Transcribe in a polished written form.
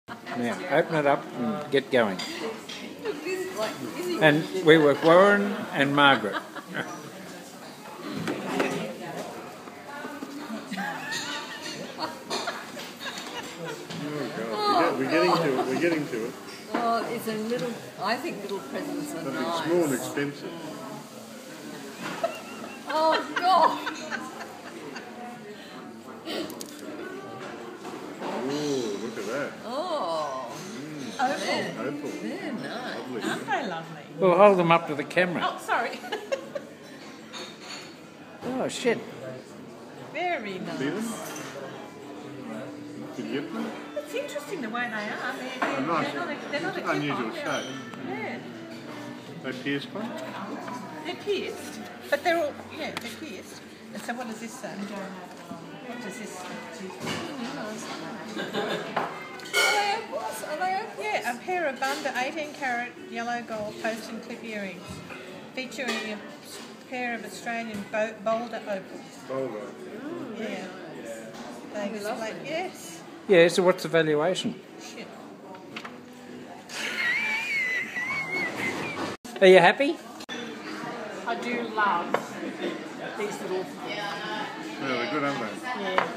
Now, open it up and get going. Look, this is like, And we were Warren and Margaret. Oh God, we're getting to it. We're getting to it. oh, it's a little. I think little presents are But nice. it's small and expensive. Oh God! Ooh, look at that. Oh, Opal. they're nice. Lovely. Aren't they lovely? We'll hold them up to the camera. Oh, sorry. Oh, shit. Very See nice. them? Did you get them? It's interesting the way they are. They're nice. They're not a Unusual clip-on. shape. Yeah. They pierce quite. They're pierced, but they're all, they're pierced. And so what does this say? What does this say? Are they opals? Yeah, a pair of Bunda 18-carat yellow gold post and clip earrings featuring a pair of Australian boulder opals. Boulder. Yeah. They display, yes. Yeah, so what's the valuation? Shit. Are you happy? I do love these little, Yeah, they're good, aren't they? yeah.